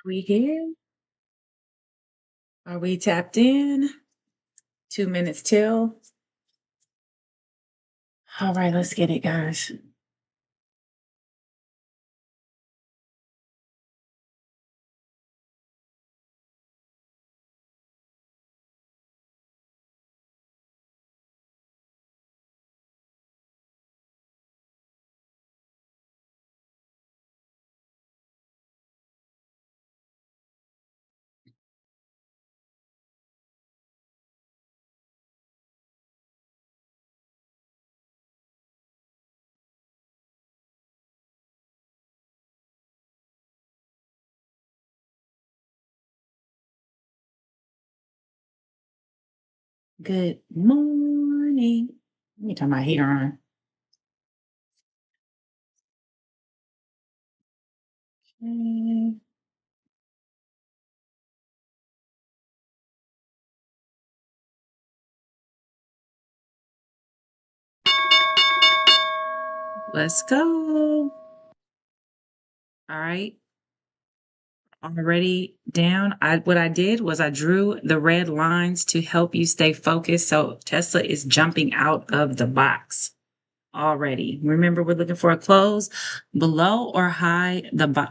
We here? Are we tapped in? 2 minutes till. All right, let's get it, guys. Good morning. Let me turn my heater on. Okay. Let's go. All right. Already down. What I did was I drew the red lines to help you stay focused. So Tesla is jumping out of the box already. Remember, we're looking for a close below or high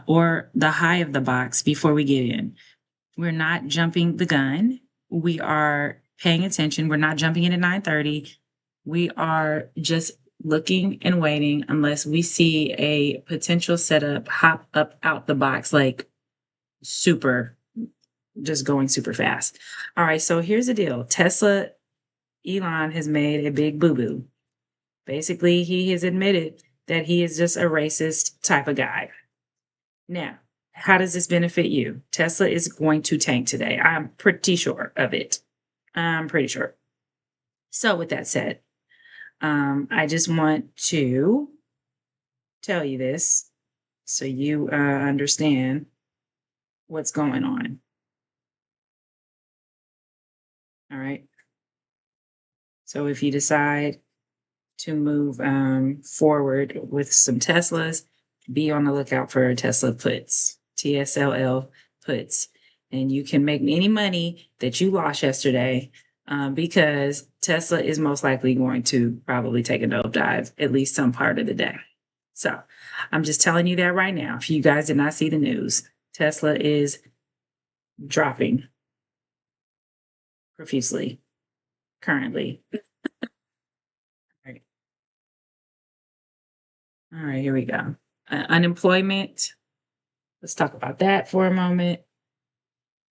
or the high of the box before we get in. We're not jumping the gun. We are paying attention. We're not jumping in at 9:30. We are just looking and waiting unless we see a potential setup hop up out the box, like super, just going super fast. All right, so here's the deal. Elon has made a big boo-boo. Basically, he has admitted that he is just a racist type of guy. Now, how does this benefit you? Tesla is going to tank today. I'm pretty sure of it. I'm pretty sure. So, with that said, I just want to tell you this so you understand what's going on. All right. So, if you decide to move forward with some Teslas, be on the lookout for Tesla puts, TSLL puts. And you can make any money that you lost yesterday because Tesla is most likely going to probably take a nosedive at least some part of the day. So I'm just telling you that right now. If you guys did not see the news, Tesla is dropping profusely currently. All right, here we go. Unemployment. Let's talk about that for a moment.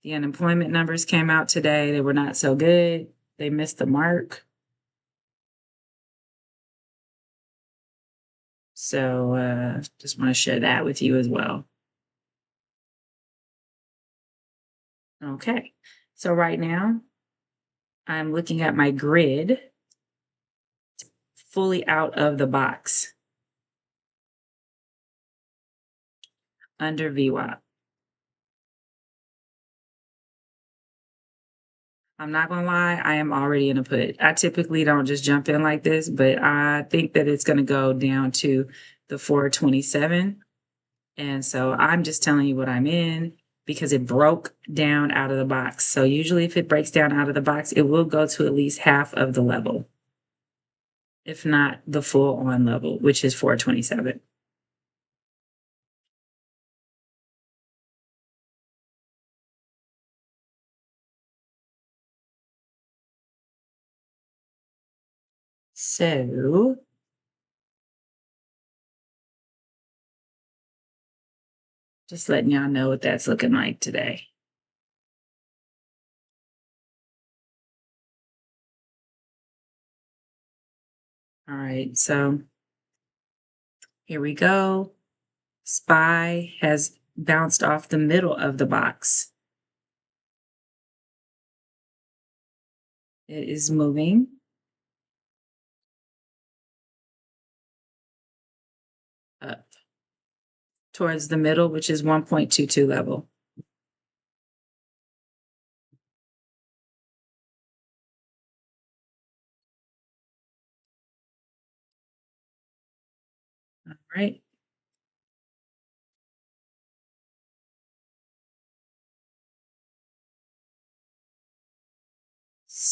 The unemployment numbers came out today. They were not so good. They missed the mark. So just want to share that with you as well. Okay. So right now, I'm looking at my grid fully out of the box under VWAP. I'm not gonna lie, I am already in a put. I typically don't just jump in like this, but I think that it's gonna go down to the 427. And so I'm just telling you what I'm in because it broke down out of the box. So usually if it breaks down out of the box, it will go to at least half of the level, if not the full on level, which is 427. So just letting y'all know what that's looking like today. All right, so here we go. SPY has bounced off the middle of the box. It is moving up towards the middle, which is 1.22 level. All right.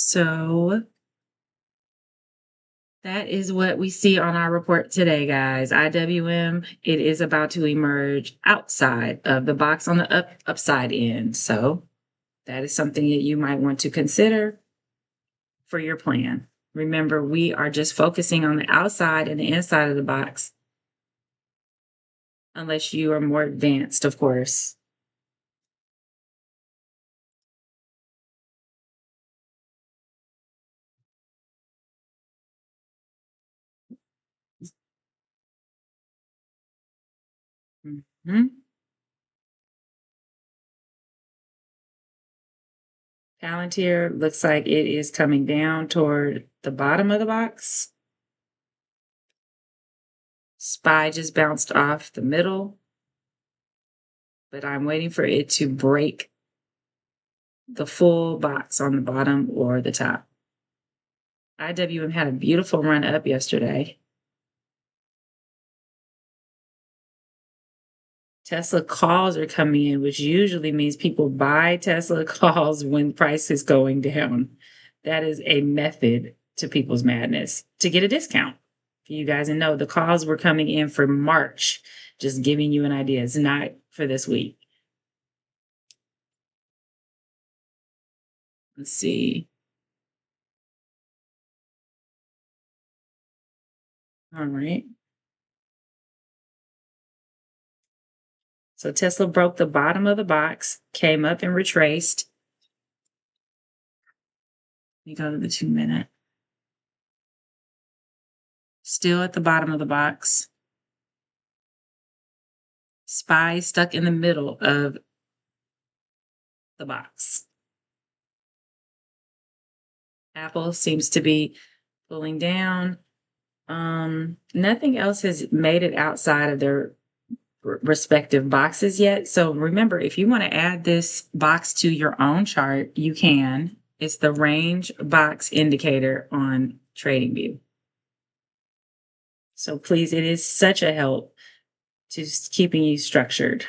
So that is what we see on our report today, guys. IWM, it is about to emerge outside of the box on the upside end. So that is something that you might want to consider for your plan. Remember, we are just focusing on the outside and the inside of the box, unless you are more advanced, of course. Mhm. Palantir looks like it is coming down toward the bottom of the box. SPY just bounced off the middle, but I'm waiting for it to break the full box on the bottom or the top. IWM had a beautiful run up yesterday. Tesla calls are coming in, which usually means people buy Tesla calls when price is going down. That is a method to people's madness to get a discount. For you guys to know, the calls were coming in for March. Just giving you an idea. It's not for this week. Let's see. All right. So Tesla broke the bottom of the box, came up and retraced. Let me go to the 2 minute. Still at the bottom of the box. SPY stuck in the middle of the box. Apple seems to be pulling down. Nothing else has made it outside of their respective boxes yet. So remember, if you want to add this box to your own chart, you can. It's the range box indicator on TradingView. So please, it is such a help to keeping you structured.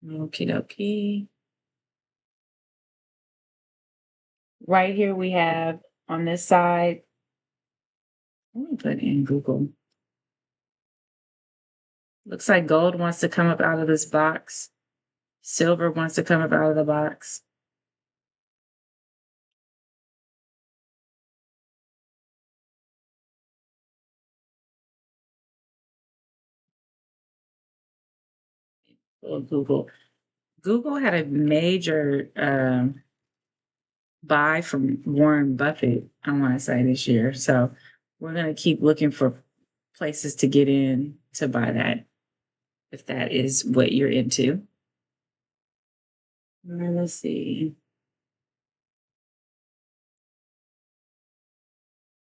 Okie dokie. Right here we have on this side, let me put in Google. Looks like gold wants to come up out of this box. Silver wants to come up out of the box. Oh, Google. Google had a major buy from Warren Buffett, I want to say this year. So we're going to keep looking for places to get in to buy that if that is what you're into. Let's see.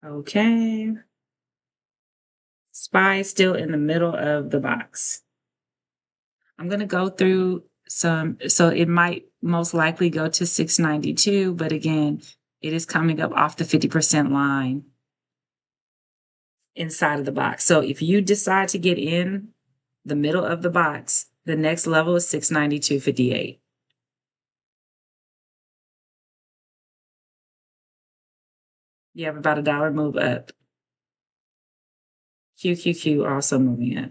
Okay. SPY is still in the middle of the box. I'm going to go through some, so it might most likely go to 692, but again, it is coming up off the 50% line inside of the box. So if you decide to get in the middle of the box, the next level is 692.58. You have about $1 move up. QQQ also moving up.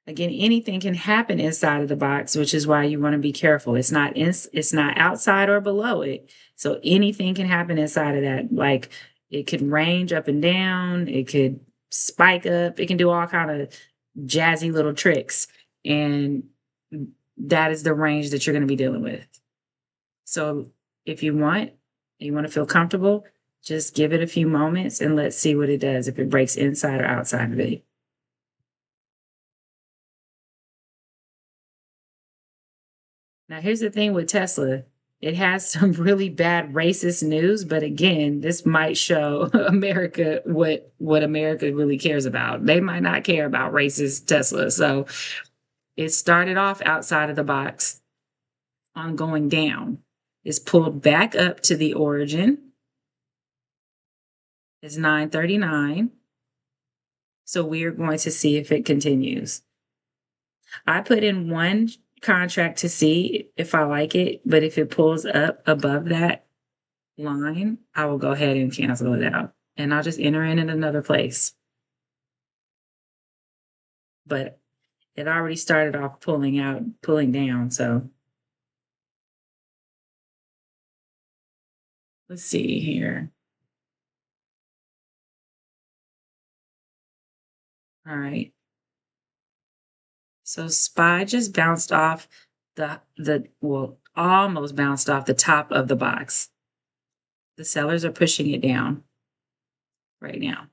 Again, anything can happen inside of the box, which is why you want to be careful. It's not outside or below it. So anything can happen inside of that. Like it could range up and down, it could spike up, it can do all kind of jazzy little tricks. And that is the range that you're going to be dealing with. So if you want, you want to feel comfortable, just give it a few moments and let's see what it does, if it breaks inside or outside of it. Now, here's the thing with Tesla. It has some really bad racist news, but again, this might show America what America really cares about. They might not care about racist Tesla. So it started off outside of the box on going down. It's pulled back up to the origin. is 939. So we're going to see if it continues. I put in one contract to see if I like it, but if it pulls up above that line, I will go ahead and cancel it out. And I'll just enter in another place. But it already started off pulling down. So let's see here. All right. So SPY just bounced off almost bounced off the top of the box. The sellers are pushing it down right now.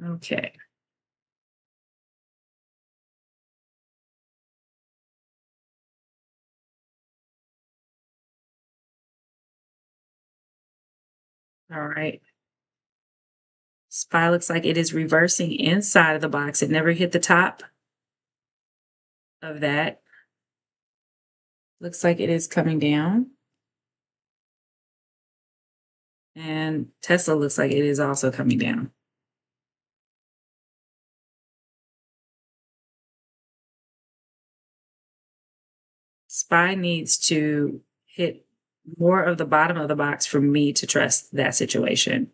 Okay. All right. SPY looks like it is reversing inside of the box. It never hit the top of that. Looks like it is coming down. And Tesla looks like it is also coming down. SPY needs to hit more of the bottom of the box for me to trust that situation.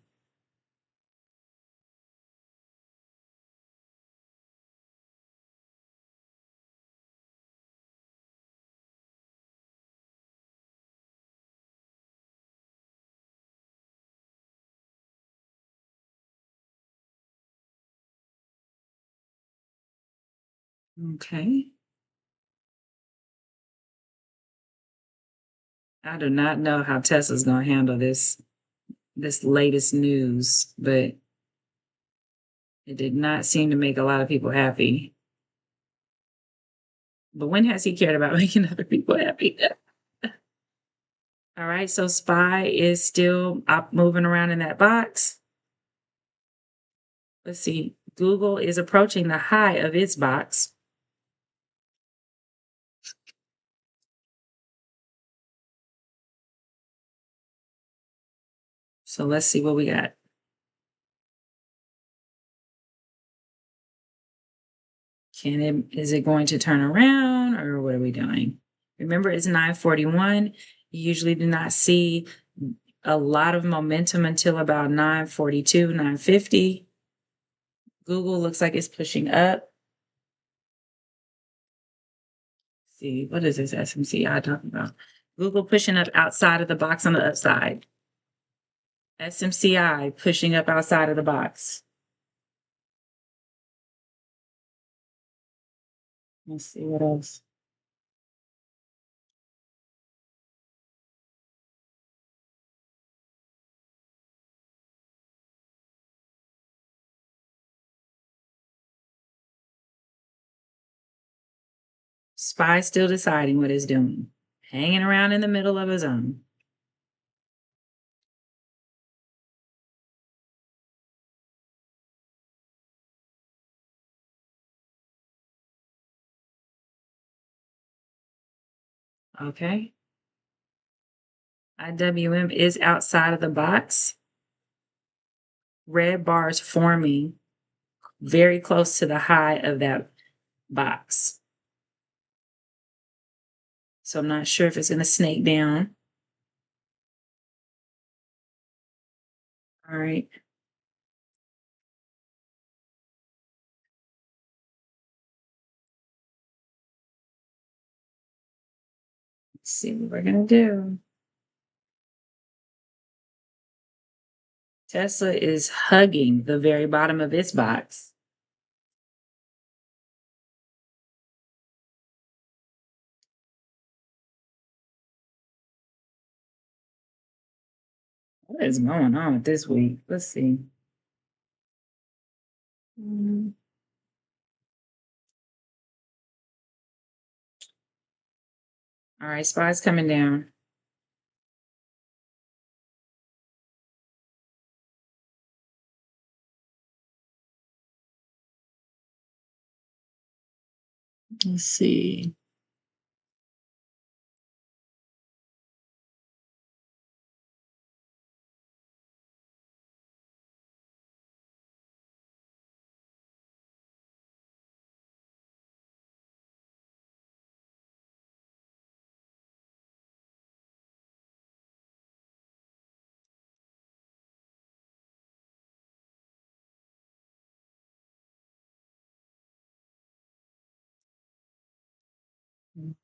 Okay. I do not know how Tesla's going to handle this latest news, but it did not seem to make a lot of people happy. But when has he cared about making other people happy? All right, so SPY is still up moving around in that box. Let's see. Google is approaching the high of its box. So let's see what we got. Is it going to turn around or what are we doing? Remember, it's 941. You usually do not see a lot of momentum until about 942, 950. Google looks like it's pushing up. See, what is this SMCI talking about? Google pushing up outside of the box on the upside. SMCI pushing up outside of the box. Let's see what else. SPY still deciding what it's doing. Hanging around in the middle of a zone. Okay. IWM is outside of the box. Red bars forming very close to the high of that box. So I'm not sure if it's going to snake down. All right. Let's see what we're going to do. Tesla is hugging the very bottom of its box. What is going on with this week? Let's see. Mm. All right, SPY's coming down. Let's see.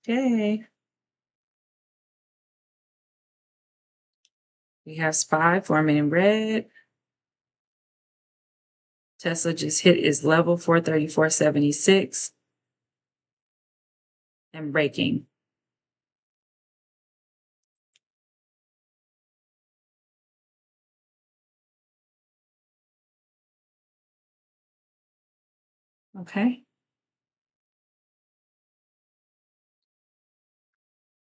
Okay. We have SPY forming in red. Tesla just hit its level 434.76 and breaking. Okay.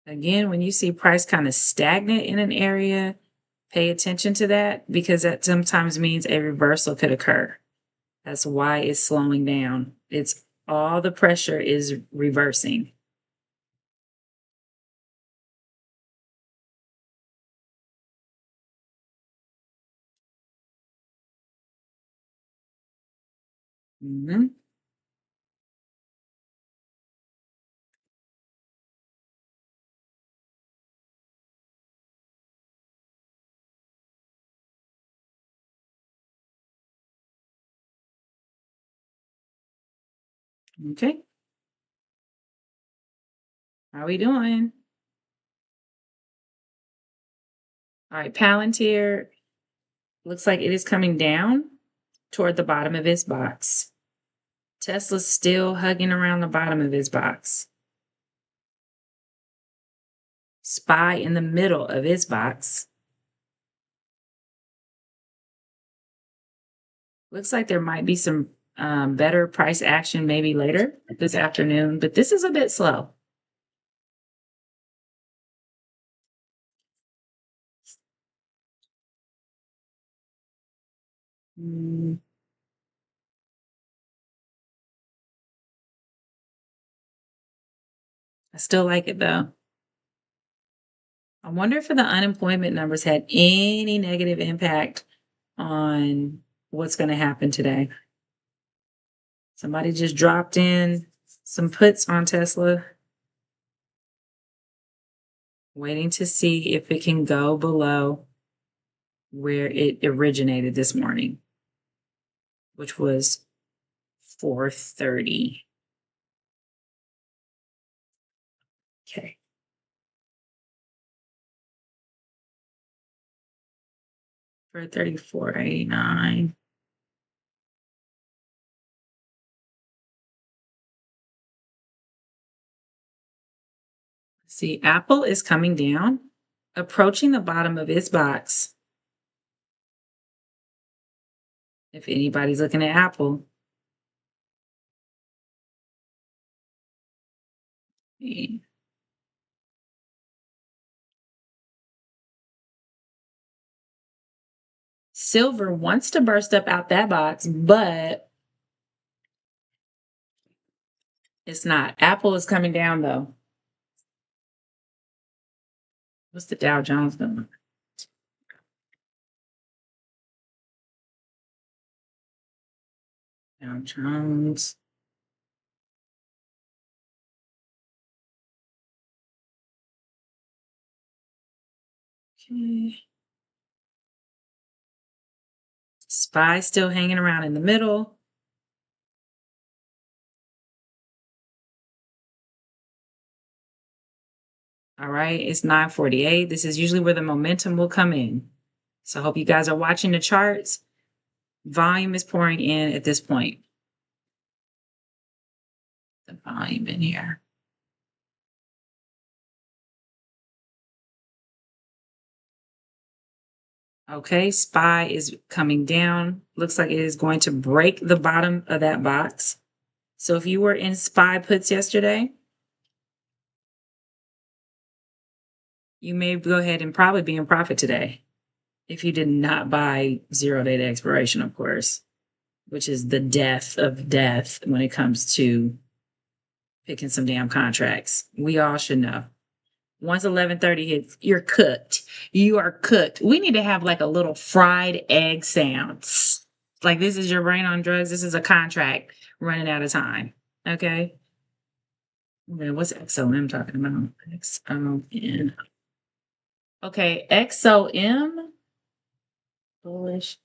Again, when you see price kind of stagnant in an area, pay attention to that because that sometimes means a reversal could occur. That's why it's slowing down. It's all the pressure is reversing. Mhm. Okay. How we doing? All right, Palantir looks like it is coming down toward the bottom of its box. Tesla's still hugging around the bottom of its box. SPY in the middle of its box. Looks like there might be some better price action maybe later this afternoon, but this is a bit slow. Mm, I still like it though. I wonder if the unemployment numbers had any negative impact on what's going to happen today. Somebody just dropped in some puts on Tesla, waiting to see if it can go below where it originated this morning, which was 430. Okay. For 34.89. See, Apple is coming down, approaching the bottom of its box. If anybody's looking at Apple, silver wants to burst up out that box, but it's not. Apple is coming down though. What's the Dow Jones doing? Dow Jones. Okay. SPY still hanging around in the middle. All right, it's 9:48. This is usually where the momentum will come in. So I hope you guys are watching the charts. Volume is pouring in at this point. The volume in here. Okay, SPY is coming down. Looks like it is going to break the bottom of that box. So if you were in SPY puts yesterday, you may go ahead and probably be in profit today. If you did not buy 0 day to expiration, of course, which is the death of death when it comes to picking some damn contracts. We all should know. Once 11:30 hits, you're cooked. You are cooked. We need to have like a little fried egg sounds. Like this is your brain on drugs. This is a contract running out of time. Okay. Okay, what's XOM talking about? XOM. Okay, XOM. Bullish.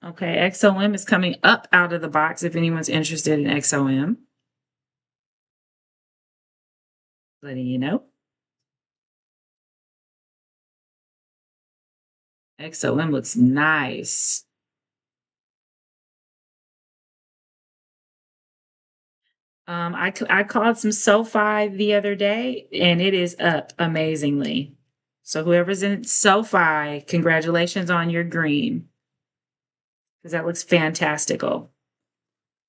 Okay, XOM is coming up out of the box if anyone's interested in XOM. Letting you know. XOM looks nice. I called some SoFi the other day and it is up amazingly. So whoever's in SoFi, congratulations on your green because that looks fantastical.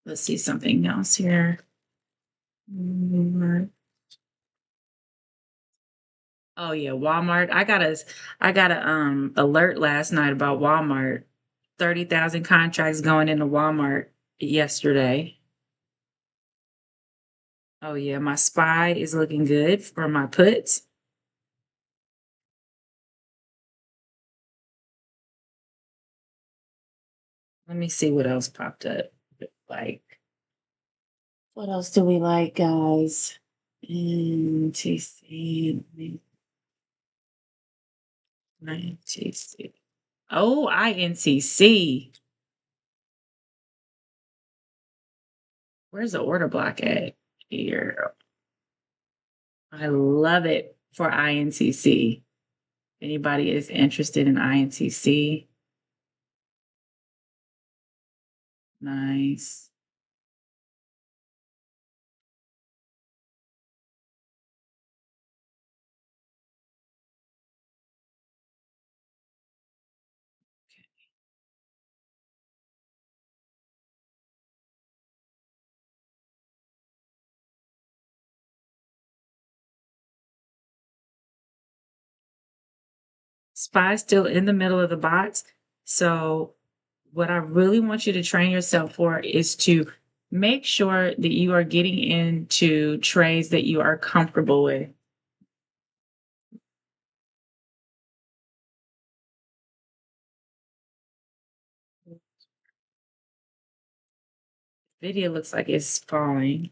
Let's see something else here. Oh yeah, Walmart. I got a alert last night about Walmart. 30,000 contracts going into Walmart yesterday. Oh yeah, my SPY is looking good for my puts. Let me see what else popped up. Like, what else do we like, guys? NTC, INTC. Oh, INTC. Where's the order block at? Here. I love it for INTC. Anybody is interested in INTC? Nice. SPY still in the middle of the box. So what I really want you to train yourself for is to make sure that you are getting into trades that you are comfortable with. Video looks like it's falling.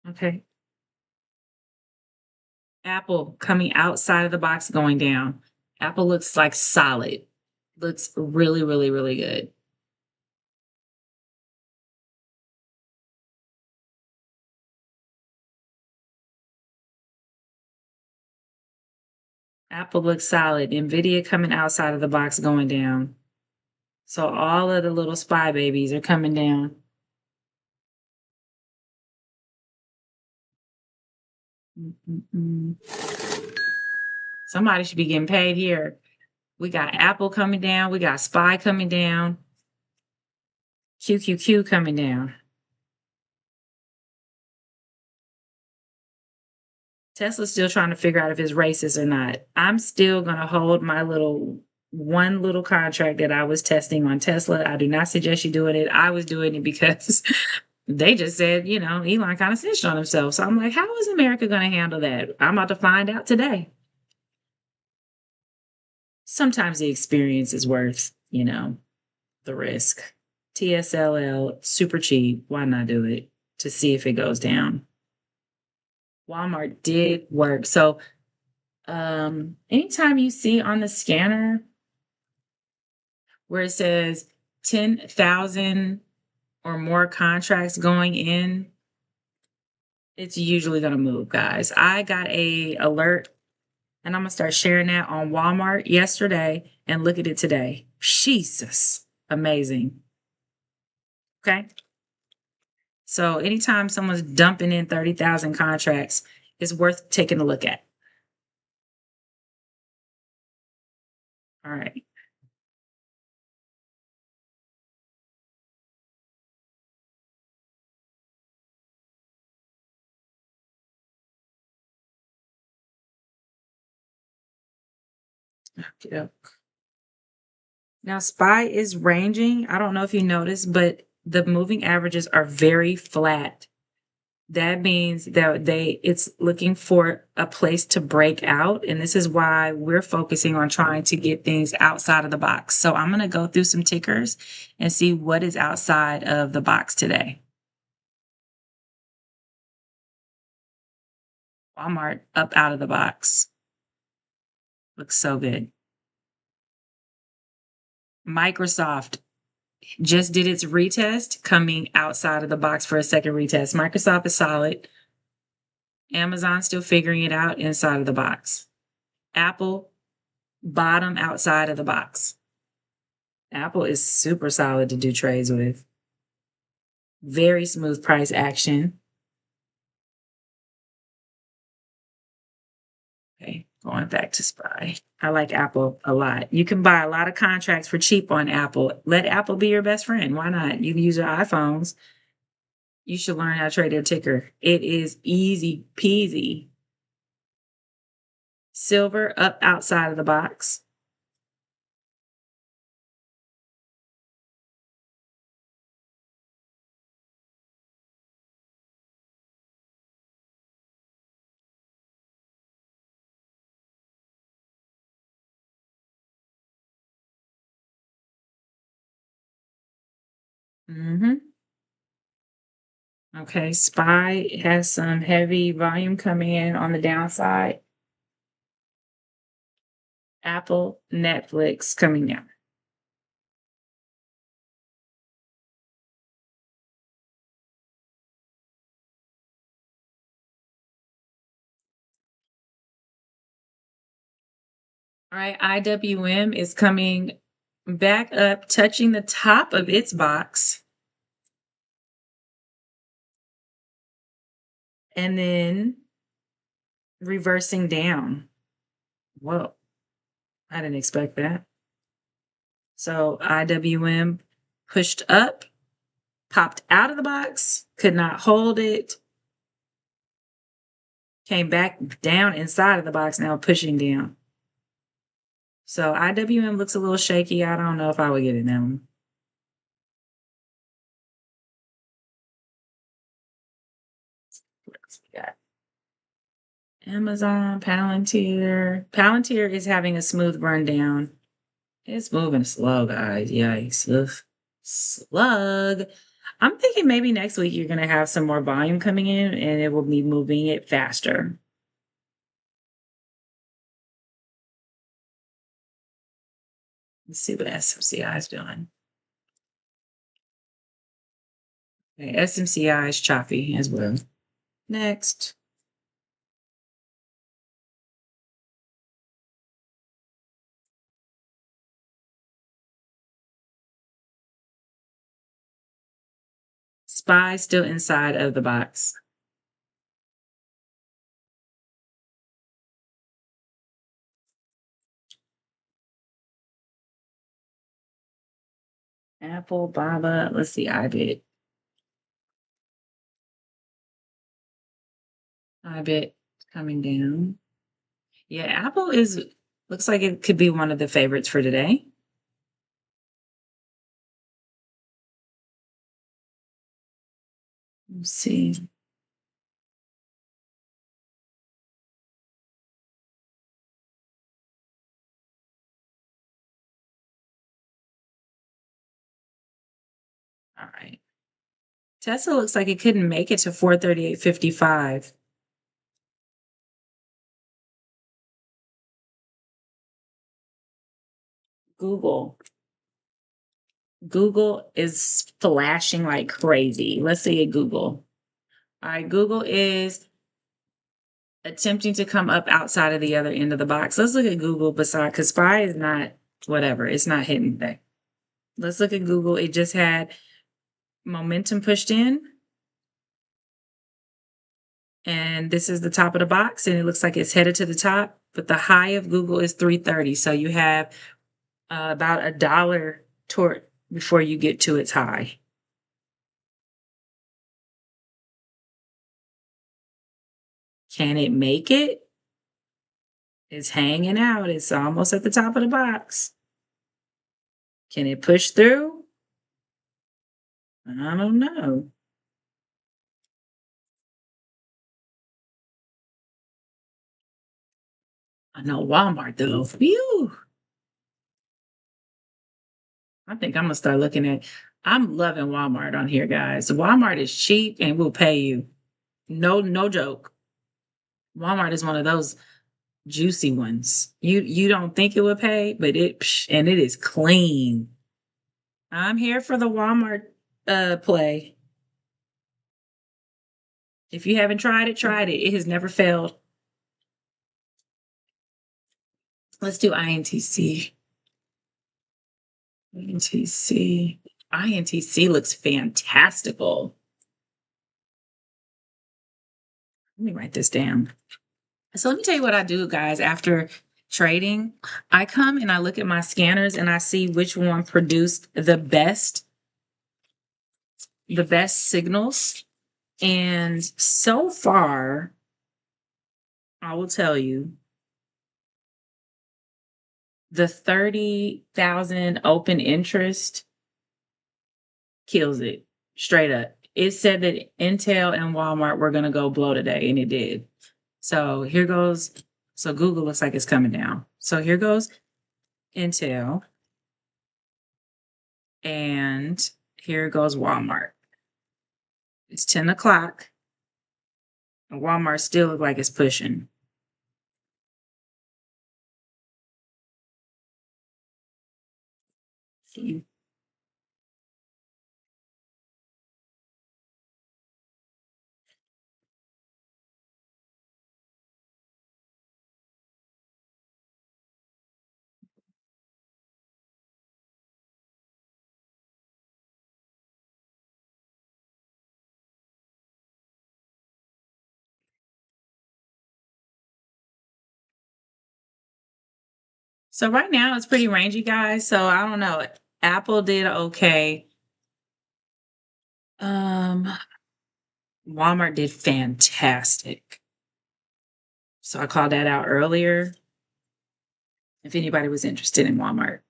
Okay. Apple coming outside of the box going down. Apple looks like solid. Looks really, really, really good. Apple looks solid. Nvidia coming outside of the box going down. So all of the little SPY babies are coming down. Mm-mm-mm. Somebody should be getting paid here. We got Apple coming down. We got SPY coming down. QQQ coming down. Tesla's still trying to figure out if it's racist or not. I'm still going to hold my one little contract that I was testing on Tesla. I do not suggest you doing it. I was doing it because they just said, Elon kind of snitched on himself. So I'm like, how is America going to handle that? I'm about to find out today. Sometimes the experience is worth, the risk. TSLL, super cheap. Why not do it to see if it goes down? Walmart did work. So anytime you see on the scanner where it says 10,000 or more contracts going in, it's usually going to move, guys. I got a alert and I'm going to start sharing that on Walmart yesterday and look at it today. Jesus, amazing. Okay. So anytime someone's dumping in 30,000 contracts, it's worth taking a look at. All right. Yeah. Now, SPY is ranging. I don't know if you noticed, but the moving averages are very flat. That means that it's looking for a place to break out. And this is why we're focusing on trying to get things outside of the box. So I'm going to go through some tickers and see what is outside of the box today. Walmart up out of the box. Looks so good. Microsoft just did its retest, coming outside of the box for a second retest. Microsoft is solid. Amazon still figuring it out inside of the box. Apple, bottom outside of the box. Apple is super solid to do trades with. Very smooth price action. Okay, going back to SPY. I like Apple a lot. You can buy a lot of contracts for cheap on Apple. Let Apple be your best friend. Why not? You can use your iPhones. You should learn how to trade their ticker. It is easy peasy. Silver up outside of the box. Mm-hmm. Okay, SPY has some heavy volume coming in on the downside. Apple, Netflix coming down. All right, IWM is coming back up, touching the top of its box. And then reversing down. Whoa, I didn't expect that. So IWM pushed up, popped out of the box, could not hold it, came back down inside of the box, now pushing down. So IWM looks a little shaky. I don't know if I would get it now. We got Amazon, Palantir. Palantir is having a smooth rundown. It's moving slow, guys. Yikes. Ugh. Slug. I'm thinking maybe next week you're going to have some more volume coming in and it will be moving it faster. Let's see what SMCI is doing. Okay, SMCI is choppy as well. Next. SPY still inside of the box. Apple, Baba. Let's see, IBIT. IBIT coming down. Yeah, Apple is looks like it could be one of the favorites for today. Let's see. All right. Tesla looks like it couldn't make it to 438.55. Google. Google is flashing like crazy. Let's see at Google. All right, Google is attempting to come up outside of the other end of the box. Let's look at Google beside because SPY is not whatever. It's not hitting that. Let's look at Google. It just had momentum pushed in. And this is the top of the box, and it looks like it's headed to the top. But the high of Google is 330. So you have about $1 toward before you get to its high. Can it make it? It's hanging out. It's almost at the top of the box. Can it push through? I don't know. I know Walmart though. Phew. I think I'm gonna start looking at. I'm loving Walmart on here, guys. Walmart is cheap and will pay you. No, no joke. Walmart is one of those juicy ones. You don't think it would pay, but and it is clean. I'm here for the Walmart play. If you haven't tried it, tried it. It has never failed. Let's do INTC. INTC. INTC looks fantastical. Let me write this down. So let me tell you what I do, guys, after trading. I come and I look at my scanners and I see which one produced the best signals. And so far, I will tell you the 30,000 open interest kills it straight up. It said that Intel and Walmart were going to go blow today, and it did. So here goes. So Google looks like it's coming down. So here goes Intel, and here goes Walmart. It's 10 o'clock, and Walmart still looks like it's pushing. So right now it's pretty rangy, guys. So I don't know. Apple did okay. Um, Walmart did fantastic. So I called that out earlier. If anybody was interested in Walmart,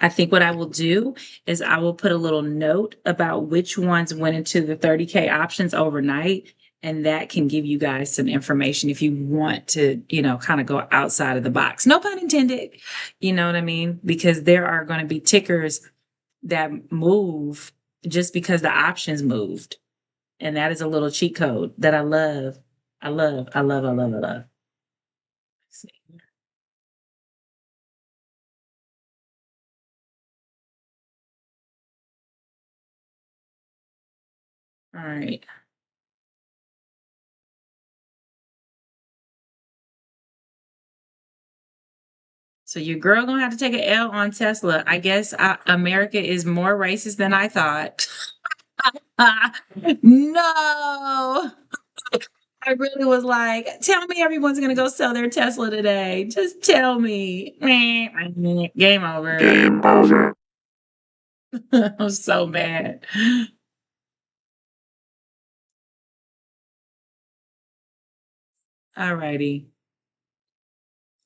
I think what I will do is I will put a little note about which ones went into the 30K options overnight. And that can give you guys some information if you want to, kind of go outside of the box. No pun intended. You know what I mean? Because there are going to be tickers that move just because the options moved. And that is a little cheat code that I love. I love, I love, I love, I love. Let's see. All right. So your girl gonna have to take an L on Tesla. I guess America is more racist than I thought. No, I really was like, tell me everyone's gonna go sell their Tesla today. Just tell me. Game over. Game over. I'm so mad. All righty.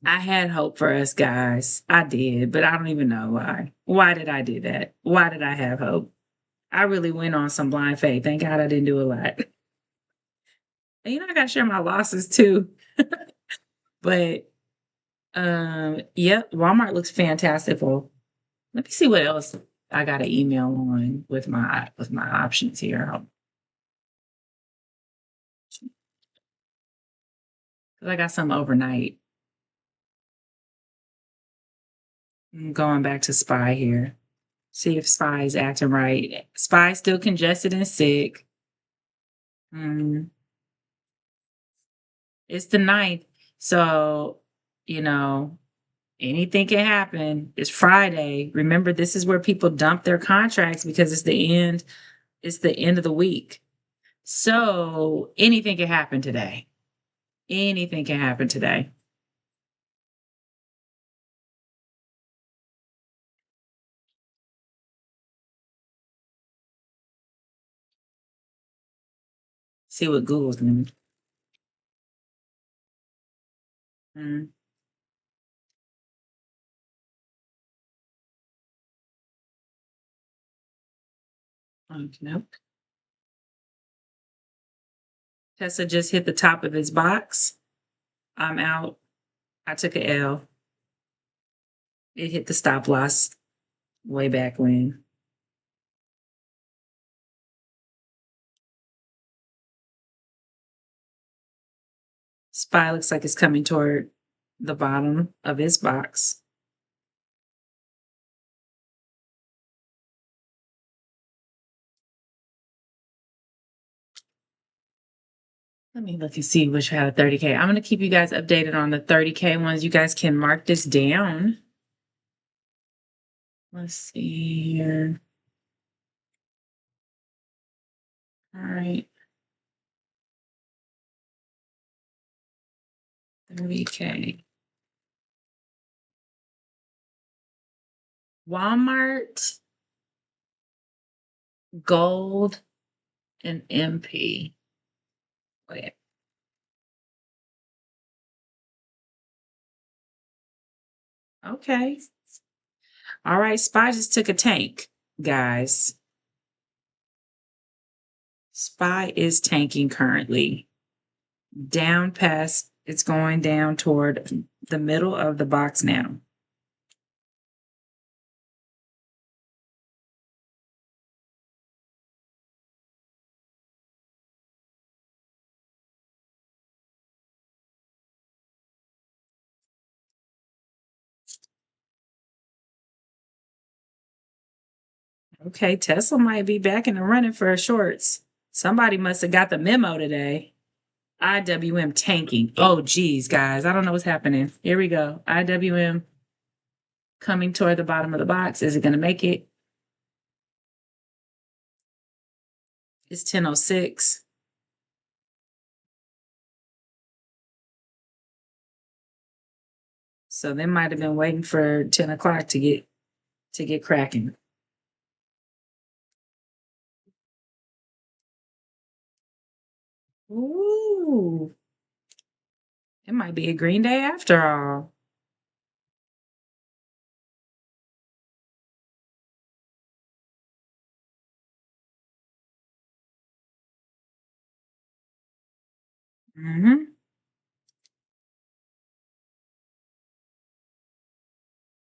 I had hope for us guys. I did, but I don't even know why. Why did I do that? Why did I have hope? I really went on some blind faith. Thank God I didn't do a lot. And I gotta share my losses too. But yep, Walmart looks fantastic. Well, let me see what else I got an email on with my options here. 'Cause I got some overnight. I'm going back to Spy here. See if Spy is acting right. Spy still congested and sick. Mm, it's the ninth. So, you know, anything can happen. It's Friday. Remember, this is where people dump their contracts because it's the end. It's the end of the week. So anything can happen today. Anything can happen today. See what Google's doing. Mm. Nope. Tesla just hit the top of his box. I'm out. I took a L. It hit the stop loss way back when. SPY looks like it's coming toward the bottom of his box. Let me look and see which had a 30K. I'm going to keep you guys updated on the 30K ones. You guys can mark this down. Let's see here. All right. 30K. Walmart, gold, and MP. Wait. Okay. All right. SPY just took a tank, guys. SPY is tanking currently. Down past, it's going down toward the middle of the box now. Okay, Tesla might be back in the running for shorts. Somebody must have got the memo today. IWM tanking. Oh, geez, guys. I don't know what's happening. Here we go. IWM coming toward the bottom of the box. Is it going to make it? It's 10:06. So they might have been waiting for 10 o'clock to get cracking. Ooh. It might be a green day after all. Mm-hmm.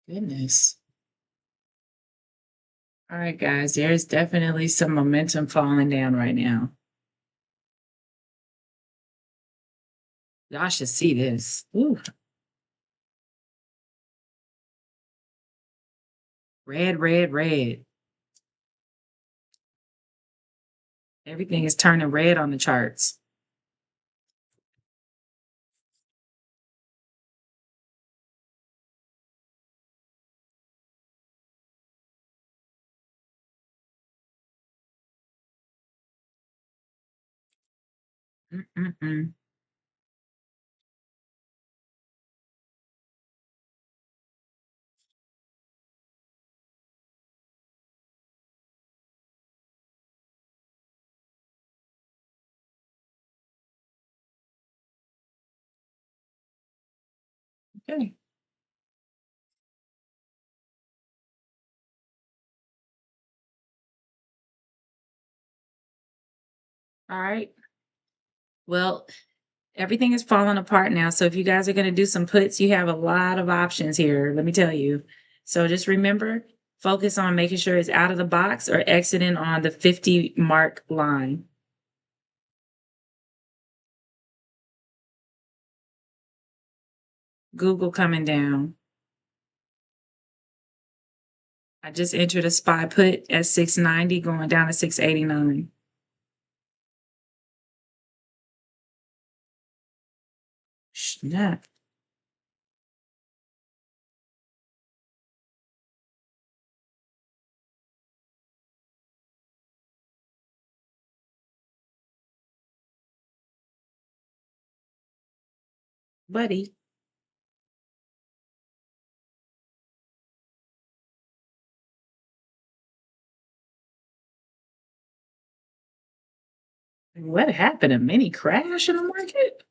Goodness. All right, guys. There's definitely some momentum falling down right now. Y'all should see this. Ooh. Red, red, red. Everything is turning red on the charts. Mm-mm-mm. Okay. All right. Well, everything is falling apart now. So if you guys are going to do some puts, you have a lot of options here. Let me tell you. So just remember, focus on making sure it's out of the box or exiting on the 50 mark line. Google coming down. I just entered a SPY put at 690 going down to 689. Snap. Buddy, what happened? A mini crash in the market?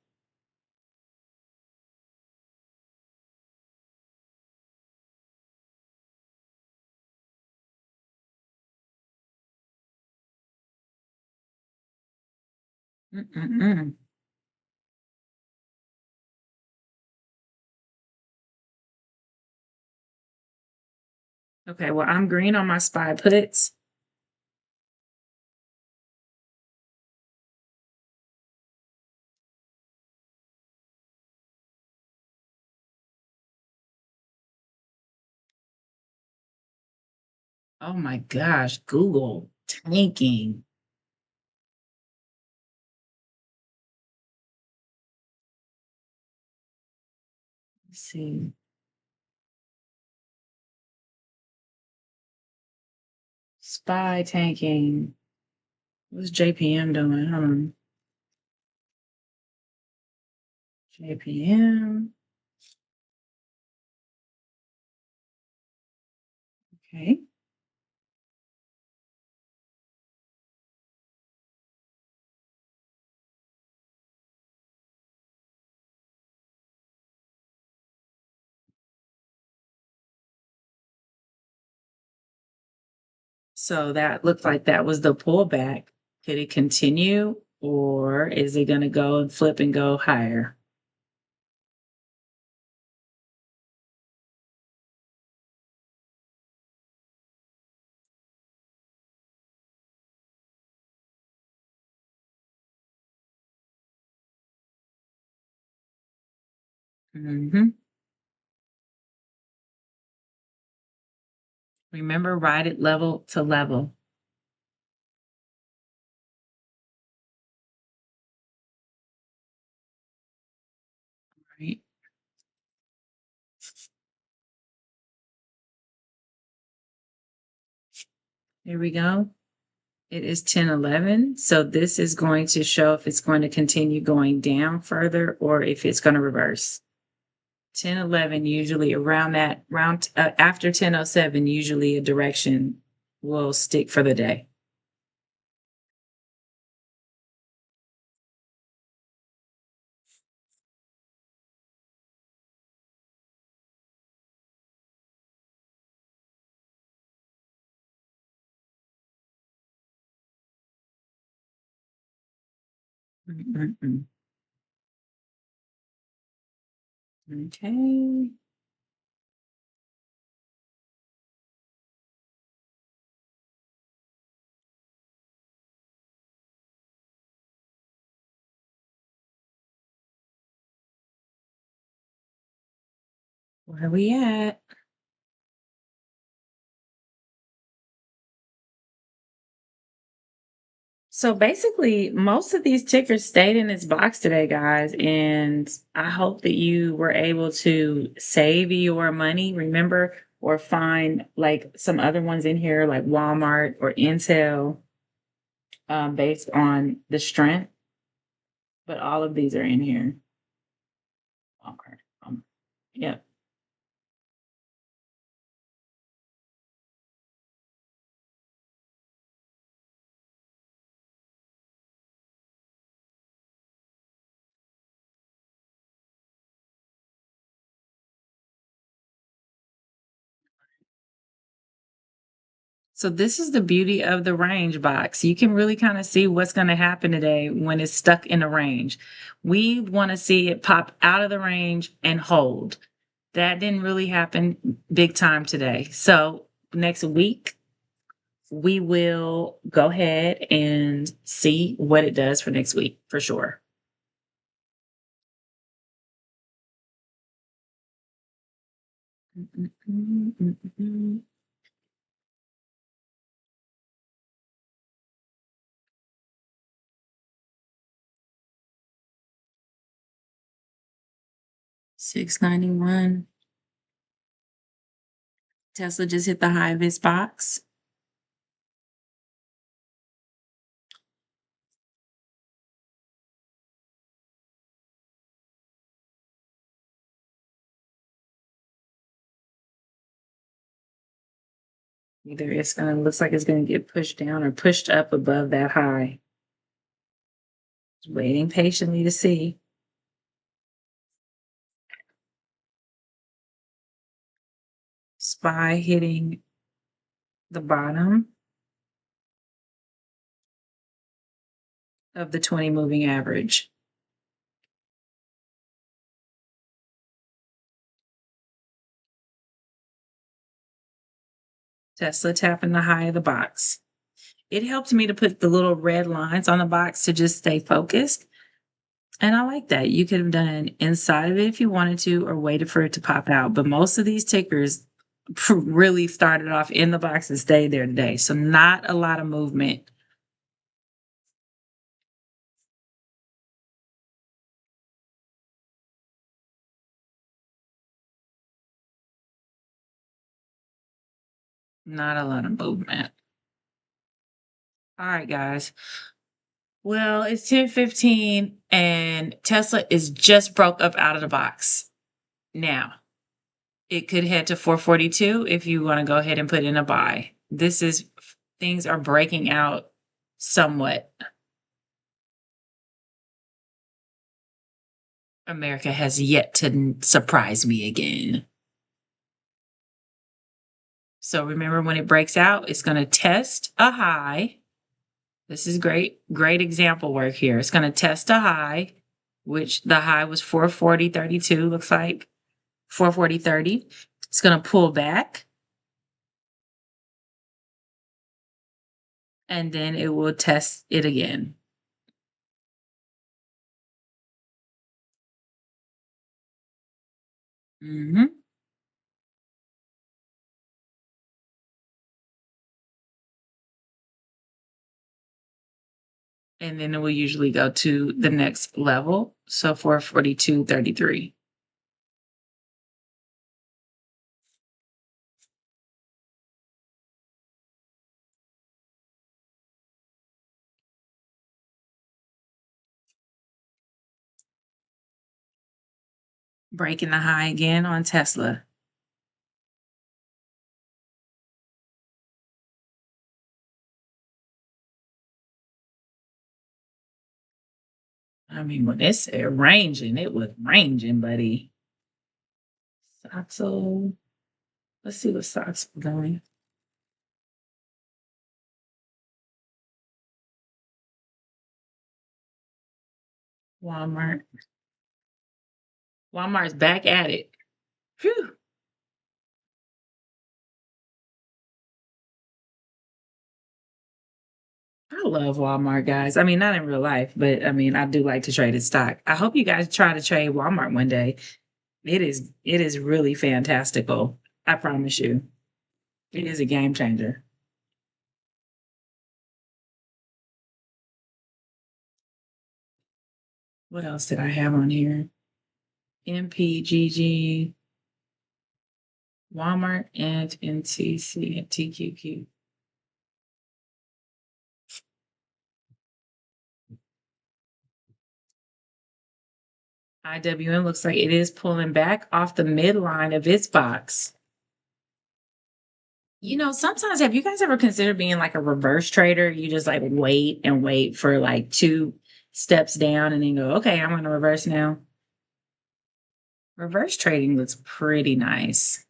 Mm-mm-mm. Okay, well, I'm green on my spy puts. Oh my gosh, Google tanking. Let's see. Spy tanking. What's JPM doing? Hold on. JPM. Okay. So that looked like that was the pullback. Could it continue or is it going to go and flip and go higher? Hmm. Remember, ride it level to level. Right. Here we go. It is 10:11. So this is going to show if it's going to continue going down further or if it's going to reverse. 10:11 usually around that round after 10:07 usually a direction will stick for the day. Mm-mm-mm. Okay. Where are we at? So basically, most of these tickers stayed in this box today, guys. And I hope that you were able to save your money, remember, or find like some other ones in here, like Walmart or Intel, based on the strength. But all of these are in here. Okay. Yeah. So this is the beauty of the range box. You can really kind of see what's going to happen today when it's stuck in a range. We want to see it pop out of the range and hold. That didn't really happen big time today. So next week, we will go ahead and see what it does for next week for sure. Mm, mm, mm, mm, mm. 691. Tesla just hit the high of its box. Either it's gonna looks like it's gonna get pushed down or pushed up above that high. Just waiting patiently to see. SPY hitting the bottom. of the 20 moving average. Tesla tapping the high of the box. It helped me to put the little red lines on the box to just stay focused. And I like that. You could have done inside of it if you wanted to, or waited for it to pop out. But most of these tickers really started off in the box and stayed there today. So not a lot of movement. Not a lot of movement. All right, guys. Well, it's 10:15 and Tesla is just broke up out of the box. Now, it could head to 442 if you want to go ahead and put in a buy. This is things are breaking out somewhat. America has yet to surprise me again. So remember, when it breaks out, it's going to test a high. This is great example work here. It's going to test a high, which the high was 440.32, looks like 440.30. It's going to pull back, and then it will test it again. Mm-hmm. And then it will usually go to the next level. So 442.33. Breaking the high again on Tesla. I mean, when it's ranging, it was ranging, buddy. So let's see what stocks are going. Walmart. Walmart's back at it. Phew. I love Walmart, guys. I mean, not in real life, but I mean, I do like to trade its stock. I hope you guys try to trade Walmart one day. It is really fantastical. I promise you. It is a game changer. What else did I have on here? MPGG, Walmart, and NTC and TQQ. IWM looks like it is pulling back off the midline of its box. Sometimes have you guys ever considered being like a reverse trader? You just like wait and wait for like two steps down and then go, okay, I'm going to reverse now. Reverse trading looks pretty nice.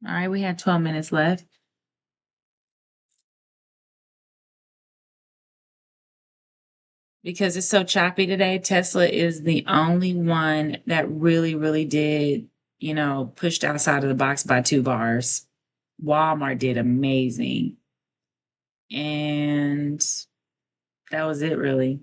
All right, we have 12 minutes left. Because it's so choppy today, Tesla is the only one that really, really did, pushed outside of the box by 2 bars. Walmart did amazing. And that was it really.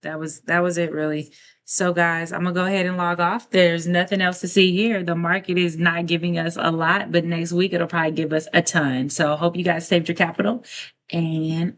That was it really. So guys, I'm gonna go ahead and log off. There's nothing else to see here. The market is not giving us a lot, but next week it'll probably give us a ton. So I hope you guys saved your capital. And